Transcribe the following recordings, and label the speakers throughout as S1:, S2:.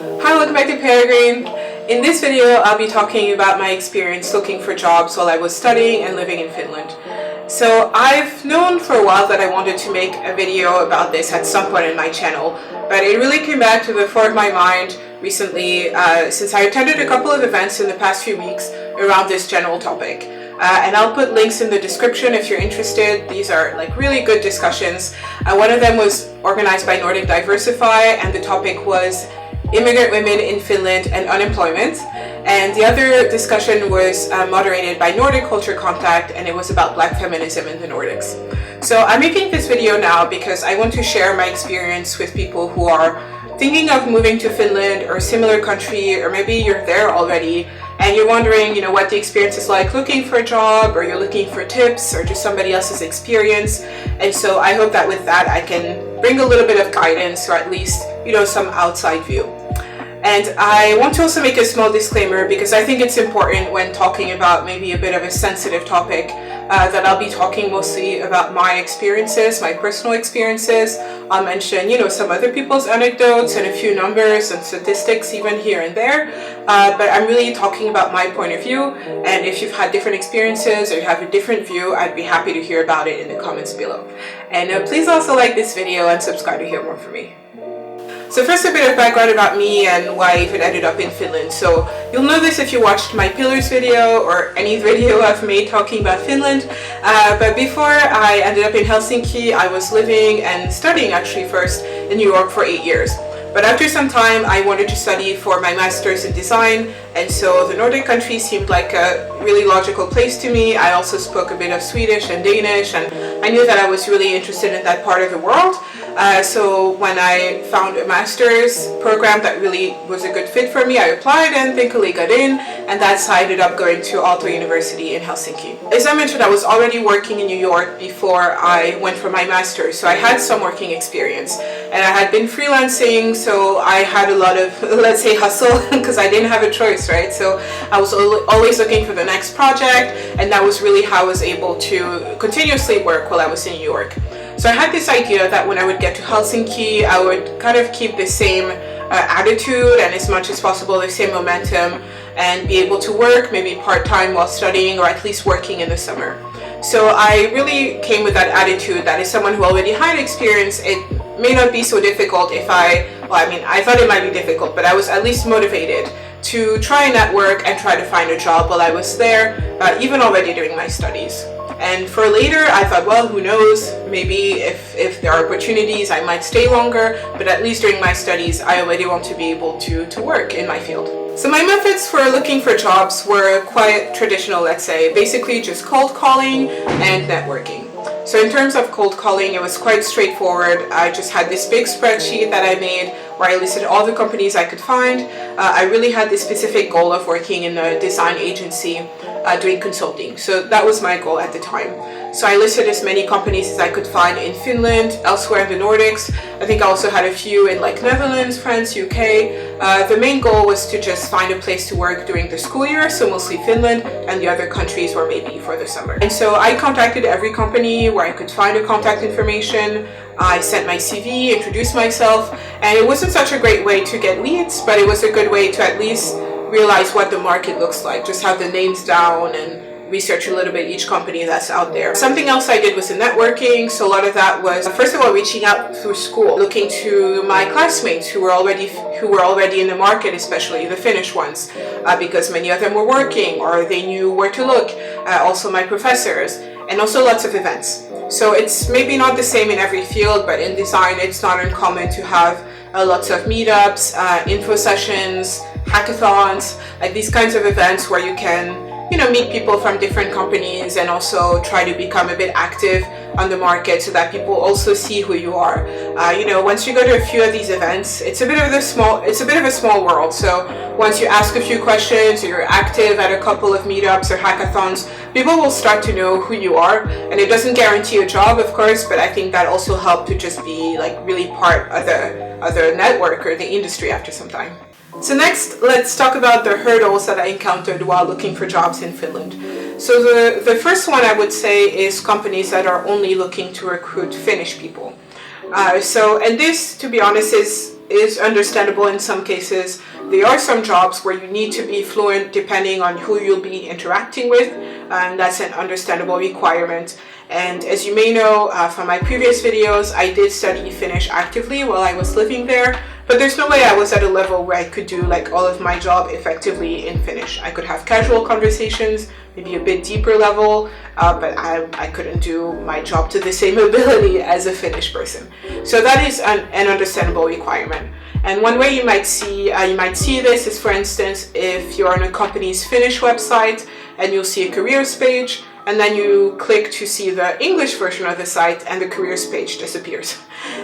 S1: Hi, welcome back to Peregrine. In this video, I'll be talking about my experience looking for jobs while I was studying and living in Finland. So I've known for a while that I wanted to make a video about this at some point in my channel, but it really came back to the fore of my mind recently since I attended a couple of events in the past few weeks around this general topic. And I'll put links in the description if you're interested. These are like really good discussions. One of them was organized by Nordic and the topic was immigrant women in Finland and unemployment. And the other discussion was moderated by Nordic Culture Contact, and it was about Black feminism in the Nordics. So I'm making this video now because I want to share my experience with people who are thinking of moving to Finland or a similar country, or maybe you're there already and you're wondering, what the experience is like looking for a job, or you're looking for tips or just somebody else's experience. And so I hope that with that I can bring a little bit of guidance, or at least, some outside view. And I want to also make a small disclaimer because I think it's important when talking about maybe a bit of a sensitive topic that I'll be talking mostly about my experiences, my personal experiences. I'll mention, some other people's anecdotes and a few numbers and statistics even here and there. But I'm really talking about my point of view. And if you've had different experiences or you have a different view, I'd be happy to hear about it in the comments below. And please also like this video and subscribe to hear more from me. So first, a bit of background about me and why I even ended up in Finland. So you'll know this if you watched my Pillars video or any video I've made talking about Finland. But before I ended up in Helsinki, I was living and studying actually first in New York for 8 years. But after some time, I wanted to study for my master's in design, and so the Nordic countries seemed like a really logical place to me. I also spoke a bit of Swedish and Danish, and I knew that I was really interested in that part of the world. So when I found a master's program that really was a good fit for me, I applied and thankfully got in, and that's how I ended up going to Aalto University in Helsinki. As I mentioned, I was already working in New York before I went for my master's, so I had some working experience. And I had been freelancing, so I had a lot of, let's say, hustle, because I didn't have a choice, right? So I was always looking for the next project, and that was really how I was able to continuously work while I was in New York. So I had this idea that when I would get to Helsinki, I would kind of keep the same attitude and as much as possible the same momentum, and be able to work maybe part-time while studying, or at least working in the summer. So I really came with that attitude that as someone who already had experience, it may not be so difficult if I thought it might be difficult, but I was at least motivated to try and network and try to find a job while I was there, even already during my studies. And for later, I thought, well, who knows, maybe if there are opportunities, I might stay longer, but at least during my studies, I already want to be able to work in my field. So my methods for looking for jobs were quite traditional, let's say, basically just cold calling and networking. So in terms of cold calling, it was quite straightforward. I just had this big spreadsheet that I made where I listed all the companies I could find. I really had this specific goal of working in a design agency doing consulting. So that was my goal at the time. So I listed as many companies as I could find in Finland, elsewhere in the Nordics. I think I also had a few in like Netherlands, France, UK. The main goal was to just find a place to work during the school year, so mostly Finland, and the other countries were maybe for the summer. And so I contacted every company where I could find a contact information. I sent my CV, introduced myself, and it wasn't such a great way to get leads, but it was a good way to at least realize what the market looks like, just have the names down and research a little bit each company that's out there. Something else I did was the networking. So a lot of that was, first of all, reaching out through school, looking to my classmates who were already in the market, especially the Finnish ones, because many of them were working or they knew where to look. Also my professors, and also lots of events. So it's maybe not the same in every field, but in design it's not uncommon to have lots of meetups, info sessions, hackathons, like these kinds of events where you can meet people from different companies and also try to become a bit active on the market so that people also see who you are. Once you go to a few of these events, it's a bit of a small world. So once you ask a few questions or you're active at a couple of meetups or hackathons, people will start to know who you are. And it doesn't guarantee a job, of course, but I think that also helped to just be like really part of the network or the industry after some time. So next, let's talk about the hurdles that I encountered while looking for jobs in Finland. So the first one I would say is companies that are only looking to recruit Finnish people. And this, to be honest, is is understandable in some cases. There are some jobs where you need to be fluent depending on who you'll be interacting with, and that's an understandable requirement. And as you may know from my previous videos, I did study Finnish actively while I was living there, but there's no way I was at a level where I could do like all of my job effectively in Finnish. I could have casual conversations, maybe a bit deeper level, but I couldn't do my job to the same ability as a Finnish person. So that is an understandable requirement. And one way you might see this is, for instance, if you're on a company's Finnish website and you'll see a careers page, and then you click to see the English version of the site and the careers page disappears.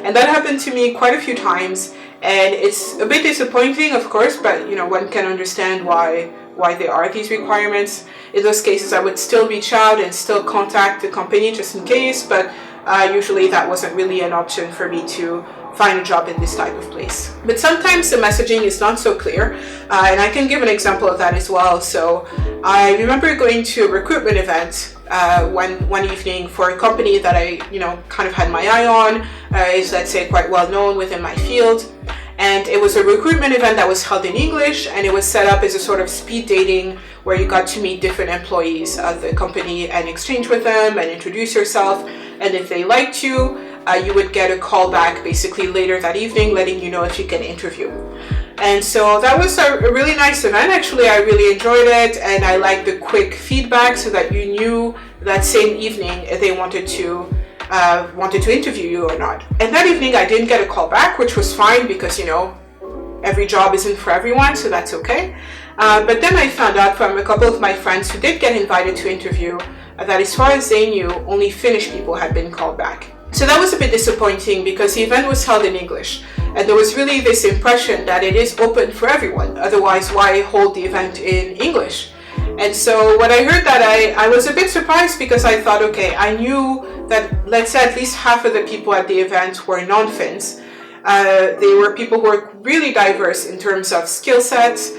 S1: And that happened to me quite a few times, and it's a bit disappointing, of course, but one can understand why there are these requirements. In those cases, I would still reach out and still contact the company just in case, but usually that wasn't really an option for me to find a job in this type of place. But sometimes the messaging is not so clear, and I can give an example of that as well. So I remember going to a recruitment event one evening for a company that I kind of had my eye on, is, let's say, quite well known within my field. And it was a recruitment event that was held in English, and it was set up as a sort of speed dating where you got to meet different employees of the company and exchange with them and introduce yourself. And if they liked you, you would get a call back basically later that evening letting you know if you get an interview. And so that was a really nice event. Actually, I really enjoyed it, and I liked the quick feedback so that you knew that same evening if they wanted to interview you or not. And that evening I didn't get a call back, which was fine because every job isn't for everyone, so that's okay. But then I found out from a couple of my friends who did get invited to interview that as far as they knew, only Finnish people had been called back. So that was a bit disappointing because the event was held in English, and there was really this impression that it is open for everyone. Otherwise, why hold the event in English? And so when I heard that, I was a bit surprised because I thought, okay, I knew that, let's say, at least half of the people at the event were non-Finns. They were people who were really diverse in terms of skill sets,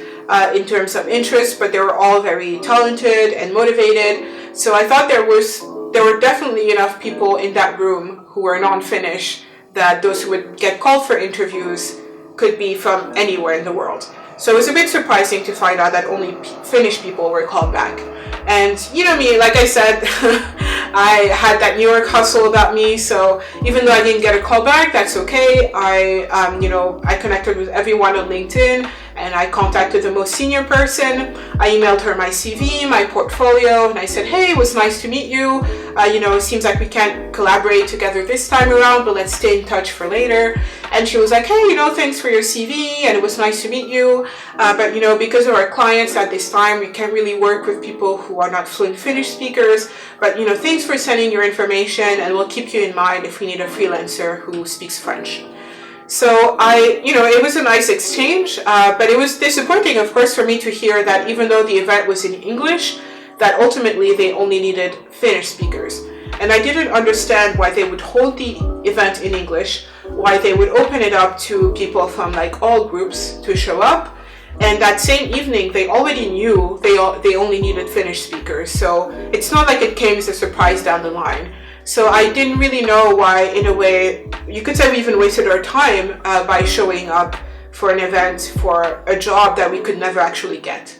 S1: in terms of interests, but they were all very talented and motivated. So I thought there were definitely enough people in that room who were non-Finnish that those who would get called for interviews could be from anywhere in the world. So it was a bit surprising to find out that only Finnish people were called back. And me, like I said, I had that New York hustle about me, so even though I didn't get a call back, that's okay. I connected with everyone on LinkedIn, and I contacted the most senior person. I emailed her my CV, my portfolio, and I said, hey, it was nice to meet you. It seems like we can't collaborate together this time around, but let's stay in touch for later. And she was like, hey, thanks for your CV, and it was nice to meet you. But because of our clients at this time, we can't really work with people who are not fluent Finnish speakers. But thanks for sending your information, and we'll keep you in mind if we need a freelancer who speaks French. So it was a nice exchange, but it was disappointing, of course, for me to hear that even though the event was in English, that ultimately they only needed Finnish speakers. And I didn't understand why they would hold the event in English, why they would open it up to people from like all groups to show up. And that same evening, they already knew they only needed Finnish speakers. So it's not like it came as a surprise down the line. So I didn't really know why, in a way, you could say we even wasted our time by showing up for an event for a job that we could never actually get.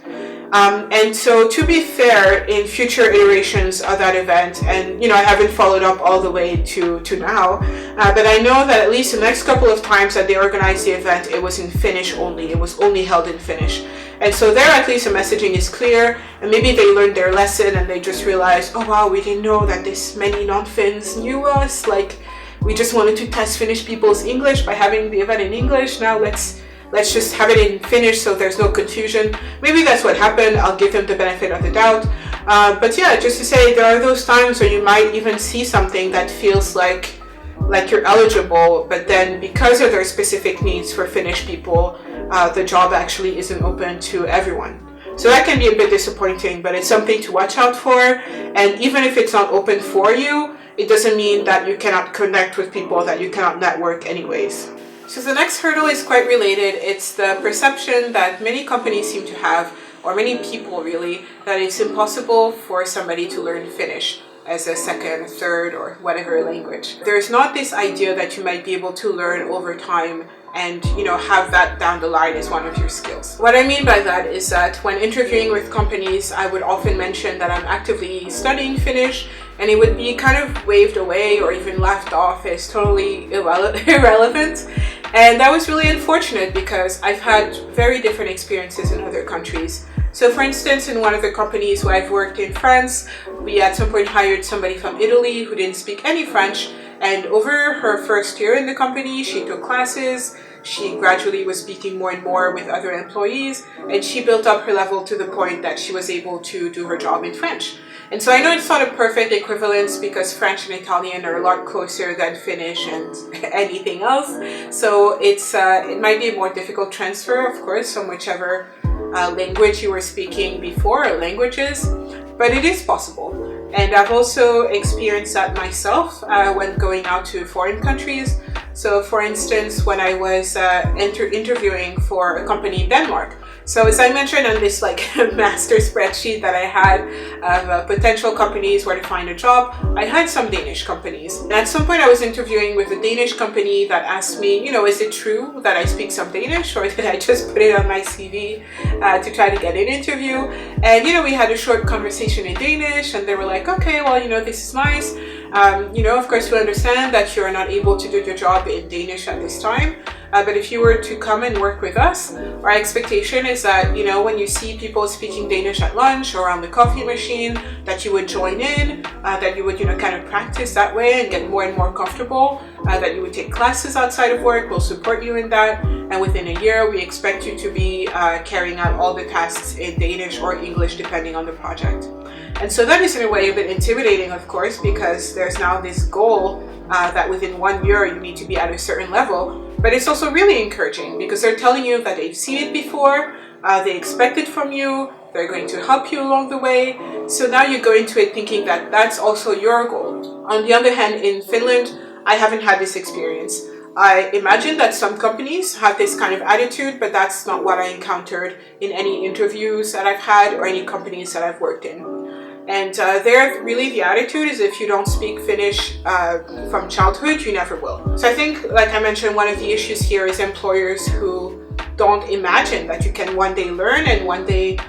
S1: And so to be fair, in future iterations of that event, and I haven't followed up all the way to now, but I know that at least the next couple of times that they organized the event, it was in Finnish only. It was only held in Finnish. And so there at least the messaging is clear, and maybe they learned their lesson and they just realized, oh wow, we didn't know that this many non-Finns knew us. Like, we just wanted to test Finnish people's English by having the event in English. Now let's just have it in Finnish so there's no confusion. Maybe that's what happened. I'll give them the benefit of the doubt. But yeah, just to say, there are those times where you might even see something that feels like you're eligible, but then because of their specific needs for Finnish people, the job actually isn't open to everyone. So that can be a bit disappointing, but it's something to watch out for. And even if it's not open for you, it doesn't mean that you cannot connect with people, that you cannot network anyways. So the next hurdle is quite related. It's the perception that many companies seem to have, or many people really, that it's impossible for somebody to learn Finnish. as a second, third, or whatever language. There's not this idea that you might be able to learn over time and have that down the line as one of your skills. What I mean by that is that when interviewing with companies, I would often mention that I'm actively studying Finnish, and it would be kind of waved away or even laughed off as totally irrelevant. And that was really unfortunate because I've had very different experiences in other countries. So for instance, in one of the companies where I've worked in France, we at some point hired somebody from Italy who didn't speak any French, and over her first year in the company, she took classes, she gradually was speaking more and more with other employees, and she built up her level to the point that she was able to do her job in French. And so I know it's not a perfect equivalence because French and Italian are a lot closer than Finnish and anything else. So it might be a more difficult transfer, of course, from whichever language you were speaking before, or languages, but it is possible. And I've also experienced that myself when going out to foreign countries. So for instance, when I was interviewing for a company in Denmark. So as I mentioned on this master spreadsheet that I had of potential companies where to find a job, I had some Danish companies. And at some point I was interviewing with a Danish company that asked me, is it true that I speak some Danish, or did I just put it on my CV to try to get an interview? And we had a short conversation in Danish, and they were like, okay, well, this is nice. Of course, we understand that you're not able to do your job in Danish at this time. But if you were to come and work with us, our expectation is that, when you see people speaking Danish at lunch or on the coffee machine, that you would join in, that you would, kind of practice that way and get more and more comfortable, that you would take classes outside of work. We'll support you in that. And within a year, we expect you to be carrying out all the tasks in Danish or English, depending on the project. And so that is in a way a bit intimidating, of course, because there's now this goal that within 1 year you need to be at a certain level. But it's also really encouraging because they're telling you that they've seen it before, they expect it from you, they're going to help you along the way. So now you go into it thinking that that's also your goal. On the other hand, in Finland, I haven't had this experience. I imagine that some companies have this kind of attitude, but that's not what I encountered in any interviews that I've had or any companies that I've worked in. And there, really, the attitude is if you don't speak Finnish from childhood, you never will. So I think, like I mentioned, one of the issues here is employers who don't imagine that you can one day learn and one day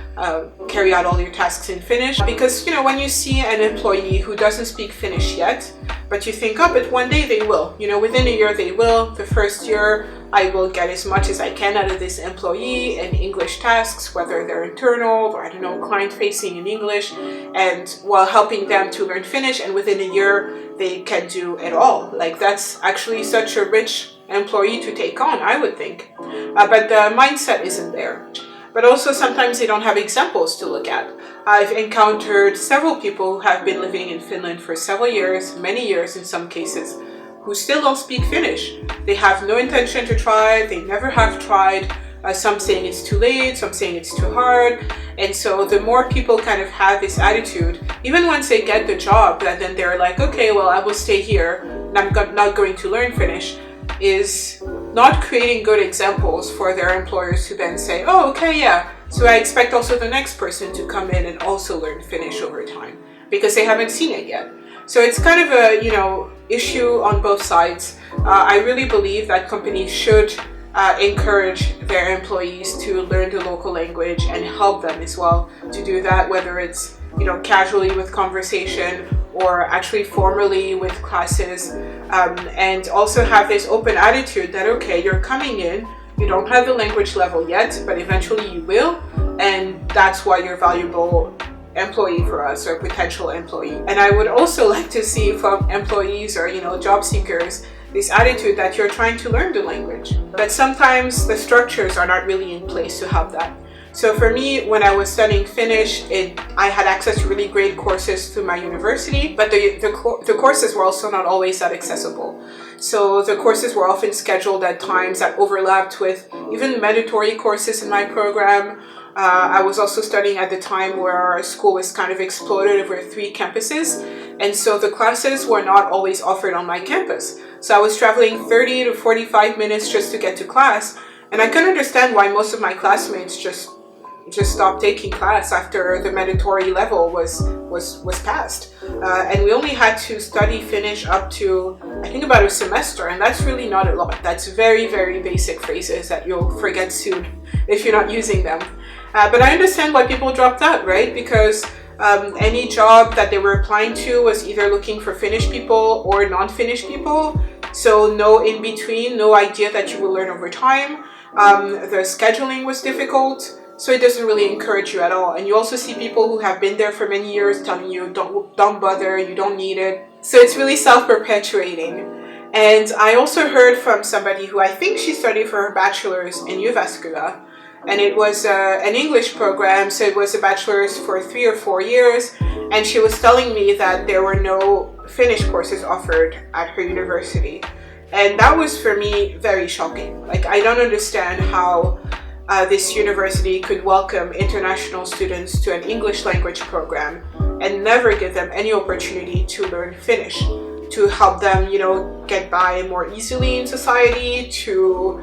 S1: carry out all your tasks in Finnish. Because, when you see an employee who doesn't speak Finnish yet, but you think, oh, but one day they will. Within a year they will. The first year I will get as much as I can out of this employee in English tasks, whether they're internal or, client-facing in English, and while helping them to learn Finnish, and within a year they can do it all. That's actually such a rich employee to take on, I would think. But the mindset isn't there. But also sometimes they don't have examples to look at. I've encountered several people who have been living in Finland for several years, many years in some cases, who still don't speak Finnish. They have no intention to try, they never have tried. Some saying it's too late, some saying it's too hard. And so the more people kind of have this attitude, even once they get the job, that then they're like, okay, well, I will stay here and I'm not going to learn Finnish, is not creating good examples for their employers who then say, oh, okay, yeah, so I expect also the next person to come in and also learn Finnish over time, because they haven't seen it yet. So it's kind of a, issue on both sides. I really believe that companies should encourage their employees to learn the local language and help them as well to do that, whether it's, casually with conversation or actually formally with classes, and also have this open attitude that, okay, you're coming in, you don't have the language level yet, but eventually you will, and that's why you're valuable employee for us, or potential employee. And I would also like to see from employees or, job seekers, this attitude that you're trying to learn the language. But sometimes the structures are not really in place to help that. So for me, when I was studying Finnish, I had access to really great courses through my university, but the courses were also not always that accessible. So the courses were often scheduled at times that overlapped with even mandatory courses in my program. I was also studying at the time where our school was kind of exploded over 3 campuses, and so the classes were not always offered on my campus. So I was traveling 30 to 45 minutes just to get to class, and I couldn't understand why most of my classmates just just stopped taking class after the mandatory level was passed, and we only had to study Finnish up to, I think, about a semester, and that's really not a lot. That's very, very basic phrases that you'll forget soon if you're not using them. But I understand why people dropped out, right? Because any job that they were applying to was either looking for Finnish people or non-Finnish people, so no in between, no idea that you will learn over time. The scheduling was difficult, so it doesn't really encourage you at all. And you also see people who have been there for many years telling you, don't bother, you don't need it. So it's really self-perpetuating. And I also heard from somebody who, I think she studied for her bachelor's in Jyväskylä, and it was an English program, so it was a bachelor's for 3 or 4 years, and she was telling me that there were no Finnish courses offered at her university. And that was, for me, very shocking. Like, I don't understand how this university could welcome international students to an English language program and never give them any opportunity to learn Finnish, to help them, you know, get by more easily in society, to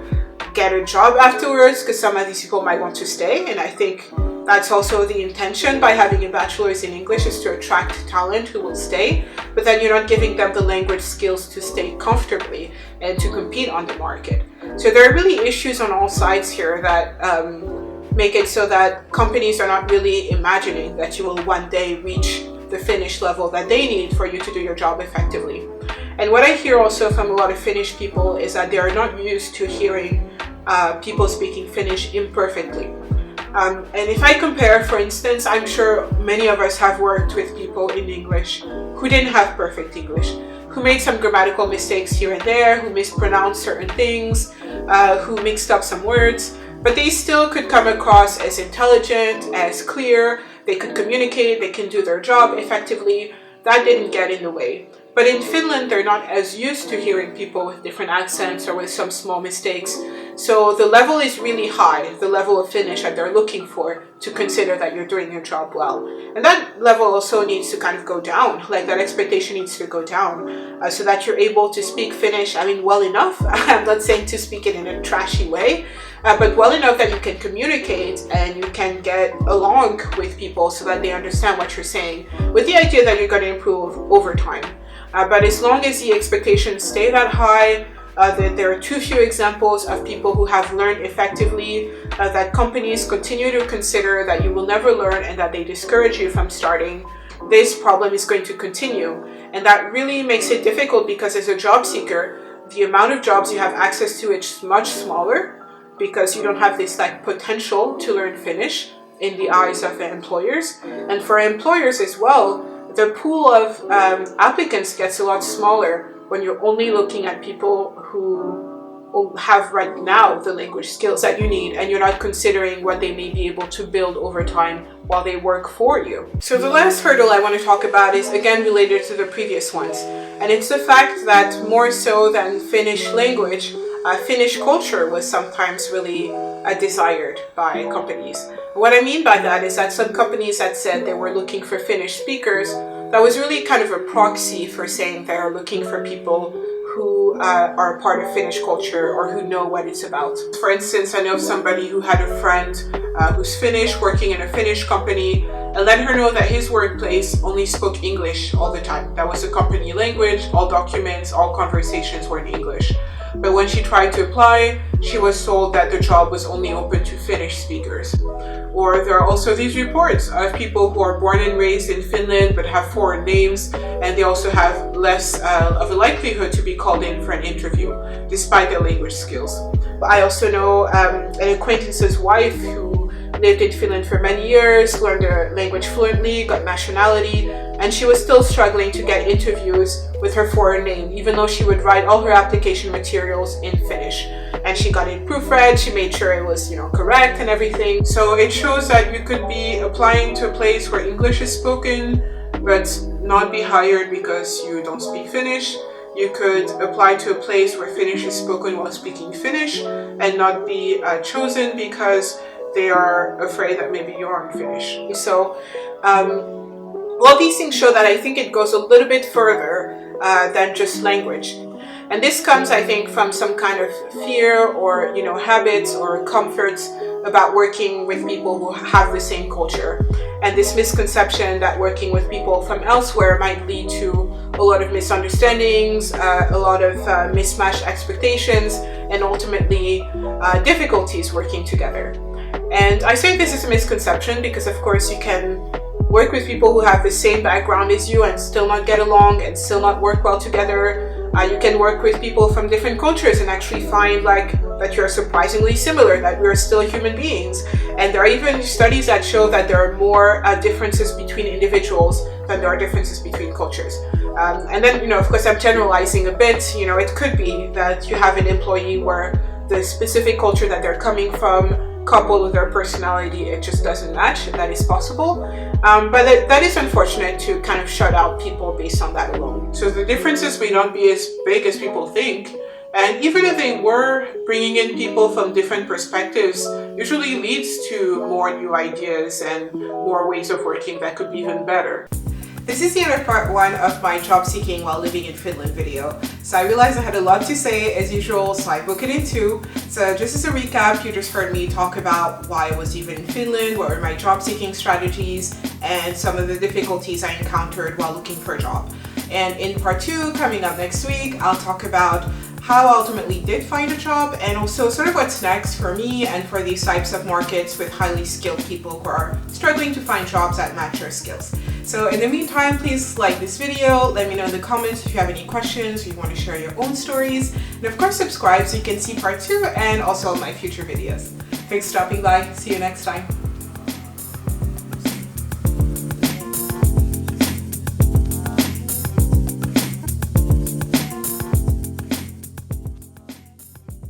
S1: get a job afterwards, because some of these people might want to stay. And I think that's also the intention by having a bachelor's in English, is to attract talent who will stay, but then you're not giving them the language skills to stay comfortably and to compete on the market. So there are really issues on all sides here that make it so that companies are not really imagining that you will one day reach the Finnish level that they need for you to do your job effectively. And what I hear also from a lot of Finnish people is that they are not used to hearing people speaking Finnish imperfectly. And if I compare, for instance, I'm sure many of us have worked with people in English who didn't have perfect English, who made some grammatical mistakes here and there, who mispronounced certain things, who mixed up some words, but they still could come across as intelligent, as clear, they could communicate, they can do their job effectively. That didn't get in the way. But in Finland, they're not as used to hearing people with different accents or with some small mistakes. So the level is really high, the level of Finnish that they're looking for to consider that you're doing your job well. And that level also needs to kind of go down, like that expectation needs to go down, so that you're able to speak Finnish, I mean, well enough. I'm not saying to speak it in a trashy way, but well enough that you can communicate and you can get along with people so that they understand what you're saying, with the idea that you're going to improve over time. But as long as the expectations stay that high, there are too few examples of people who have learned effectively, that companies continue to consider that you will never learn and that they discourage you from starting, this problem is going to continue. And that really makes it difficult, because as a job seeker, the amount of jobs you have access to is much smaller, because you don't have this like potential to learn Finnish in the eyes of the employers. And for employers as well, the pool of applicants gets a lot smaller when you're only looking at people who have right now the language skills that you need, and you're not considering what they may be able to build over time while they work for you. So the last hurdle I want to talk about is again related to the previous ones, and it's the fact that more so than Finnish language, Finnish culture was sometimes really desired by companies. What I mean by that is that some companies that said they were looking for Finnish speakers, that was really kind of a proxy for saying they're looking for people who are a part of Finnish culture or who know what it's about. For instance, I know somebody who had a friend who's Finnish, working in a Finnish company, and let her know that his workplace only spoke English all the time. That was the company language, all documents, all conversations were in English. But when she tried to apply, she was told that the job was only open to Finnish speakers. Or there are also these reports of people who are born and raised in Finland but have foreign names, and they also have less of a likelihood to be called in for an interview, despite their language skills. I also know an acquaintance's wife who lived in Finland for many years, learned the language fluently, got nationality, and she was still struggling to get interviews with her foreign name, even though she would write all her application materials in Finnish. And she got it proofread, she made sure it was, correct and everything. So it shows that you could be applying to a place where English is spoken, but not be hired because you don't speak Finnish. You could apply to a place where Finnish is spoken while speaking Finnish and not be chosen because they are afraid that maybe you aren't Finnish. So all these things show that I think it goes a little bit further than just language. And this comes, I think, from some kind of fear or, habits or comforts about working with people who have the same culture, and this misconception that working with people from elsewhere might lead to a lot of misunderstandings, a lot of mismatched expectations, and ultimately difficulties working together. And I say this is a misconception because, of course, you can work with people who have the same background as you and still not get along and still not work well together. You can work with people from different cultures and actually find that you're surprisingly similar, that we're still human beings. And there are even studies that show that there are more differences between individuals than there are differences between cultures. And then, of course, I'm generalizing a bit. It could be that you have an employee where the specific culture that they're coming from, coupled with their personality, it just doesn't match. That is possible. But that is unfortunate to kind of shut out people based on that alone. So the differences may not be as big as people think. And even if they were, bringing in people from different perspectives usually leads to more new ideas and more ways of working that could be even better. This is the end of part 1 of my job seeking while living in Finland video. So I realized I had a lot to say as usual, so I broke it in 2. So just as a recap, you just heard me talk about why I was even in Finland, what were my job seeking strategies, and some of the difficulties I encountered while looking for a job. And in part 2, coming up next week, I'll talk about how I ultimately did find a job, and also sort of what's next for me and for these types of markets with highly skilled people who are struggling to find jobs that match their skills. So in the meantime, please like this video, let me know in the comments if you have any questions, or you want to share your own stories, and of course subscribe so you can see part 2 and also all my future videos. Thanks for stopping by, see you next time.